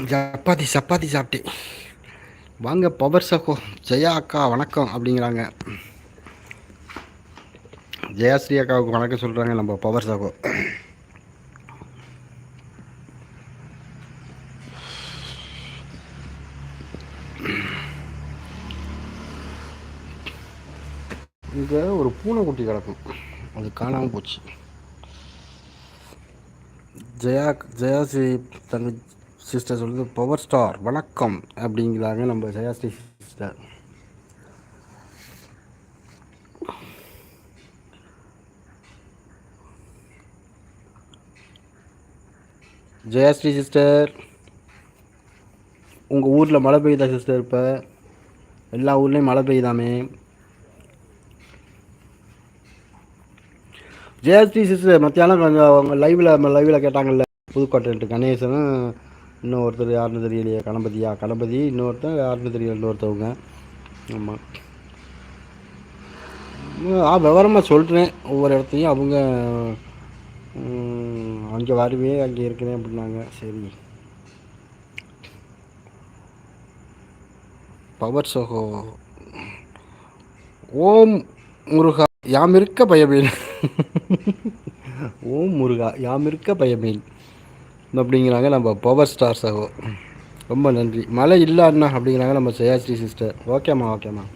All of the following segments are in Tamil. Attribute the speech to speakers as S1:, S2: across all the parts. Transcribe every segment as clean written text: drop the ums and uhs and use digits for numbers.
S1: சப்பாத்தி சப்பாத்தி சாப்பிட்டேன். வாங்க பவர் சகோ, ஜெயா அக்கா வணக்கம் அப்படிங்கிறாங்க. ஜெயாஸ்ரீ அக்காவுக்கு வணக்கம் சொல்கிறாங்க நம்ம பவர் சகோ. இங்கே ஒரு பூனைக்குட்டி கிடக்கும், அது காணாமல் போச்சு. ஜெயாஸ்ரீ தங்க சிஸ்டர் சொல்லுது பவர் ஸ்டார் வணக்கம் அப்படிங்கிறாங்க நம்ம ஜெயாஸ்ரீ சிஸ்டர். ஜெயாஸ்ரீ சிஸ்டர், உங்கள் ஊரில் மழை பெய்யுதா சிஸ்டர்? இப்போ எல்லா ஊர்லேயும் மழை பெய்யுதாமே. ஜெயஸ்ரீ சிஸ்டர் மத்தியானம் கொஞ்சம் அவங்க லைவில் கேட்டாங்கல்ல, புதுக்கோட்டை கணேசனும் இன்னும் ஒருத்தர் யாருன்னு தெரியலையே, கணபதி இன்னொருத்தர் யாருன்னு தெரியல, இன்னொருத்தவங்க. ஆமாம், விவரமாக சொல்கிறேன் ஒவ்வொரு இடத்தையும். அவங்க அங்கே வருவேன், அங்கே இருக்கிறேன் அப்படின்னாங்க. சரி, பவர் சோகோ. ஓம் முருகா யாம் இருக்க பயமேன். ஓம் முருகா யாம் இருக்க பயமேன் அப்படிங்கிறாங்க நம்ம பவர் ஸ்டார் சகோ. ரொம்ப நன்றி. மழை இல்லை அண்ணா அப்படிங்கிறாங்க நம்ம ஜெயாஸ்ரீ சிஸ்டர். ஓகேம்மா ஓகேம்மா.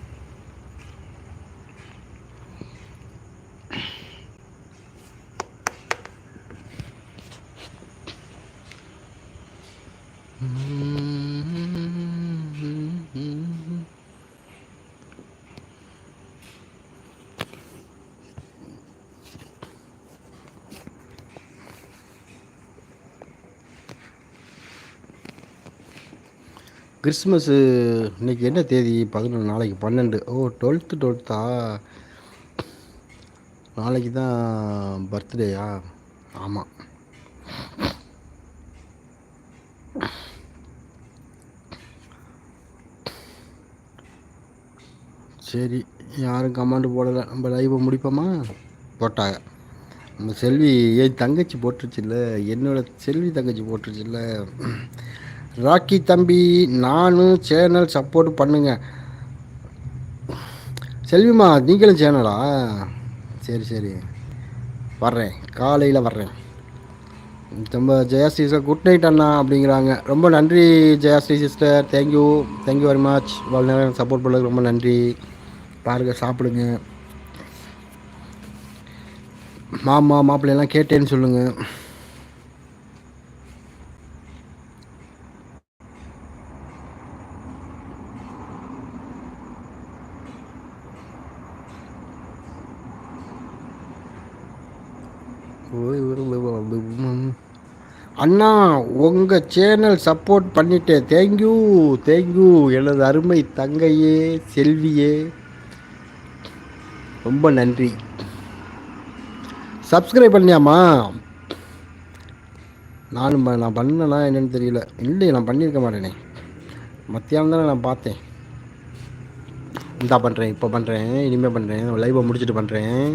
S1: கிறிஸ்மஸ்ஸு இன்றைக்கி என்ன தேதி? 11, நாளைக்கு 12. ஓ 12. நாளைக்கு தான் பர்த்டேயா? ஆமாம். சரி, யாரும் கமெண்ட் போடலை. நம்ம லைவை முடிப்போமா? போட்டாங்க நம்ம செல்வி, என் தங்கச்சி போட்டுருச்சுல்ல, என்னோட செல்வி தங்கச்சி போட்டுருச்சுல்ல. ராக்கி தம்பி, நானும் சேனல் சப்போர்ட் பண்ணுங்க. செல்விமா நீங்களும் சேனலா? சரி சரி, வர்றேன், காலையில் வர்றேன். ரொம்ப ஜெயாஸ்ரீ சார் குட் நைட் அண்ணா அப்படிங்கிறாங்க. ரொம்ப நன்றி Jayashree sister, thank you very much. இவ்வளோ நேரம் சப்போர்ட் பண்ணதுக்கு ரொம்ப நன்றி. பாருங்கள், சாப்பிடுங்க. மாப்பிள்ளையெல்லாம் கேட்டேன்னு சொல்லுங்கள். அண்ணா உங்கள் சேனல் சப்போர்ட் பண்ணிட்டேன். தேங்க்யூ எனது அருமை தங்கையே, செல்வியே, ரொம்ப நன்றி. சப்ஸ்கிரைப் பண்ணியாம்மா? நான் பண்ணேனா என்னன்னு தெரியல. இல்லை, நான் பண்ணியிருக்க மாட்டேனே. மத்தியானம் தானே நான் பார்த்தேன். பண்ணுறேன், இப்போ பண்ணுறேன், இனிமேல் பண்ணுறேன், லைவை முடிச்சுட்டு பண்ணுறேன்.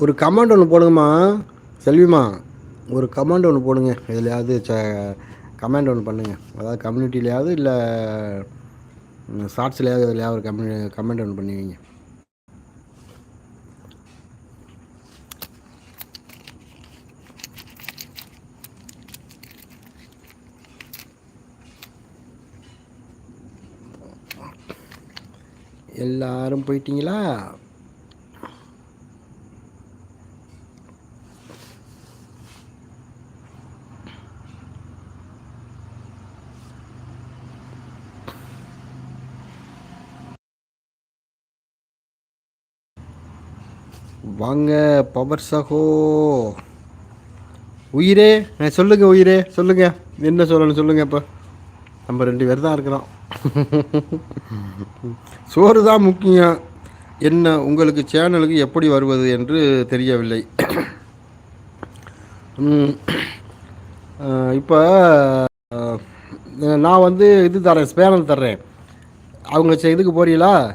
S1: ஒரு கமெண்ட் ஒன்று போடுங்கம்மா செல்விமா, ஒரு கமெண்ட் ஒன்று போடுங்க. எதுலையாவது கமெண்ட் ஒன்று பண்ணுங்கள். அதாவது கம்யூனிட்டிலையாவது இல்லை ஷார்ட்ஸ்லையாவது எதுலையாவது ஒரு கமெண்ட் ஒன்று பண்ணுவீங்க. எல்லாரும் போயிட்டீங்களா? வாங்க பவர் சகோ. உயிரே சொல்லுங்க, உயிரே சொல்லுங்க, என்ன சொல்லணும் சொல்லுங்க. இப்போ நம்ம 2 பேர் தான் இருக்கிறோம். சோறு தான் முக்கியம். என்ன உங்களுக்கு சேனலுக்கு எப்படி வருவது என்று தெரியவில்லை. இப்போ நான் வந்து இது தரேன், ஸ்பேனர் தர்றேன். அவங்க இதுக்கு போறீங்களா?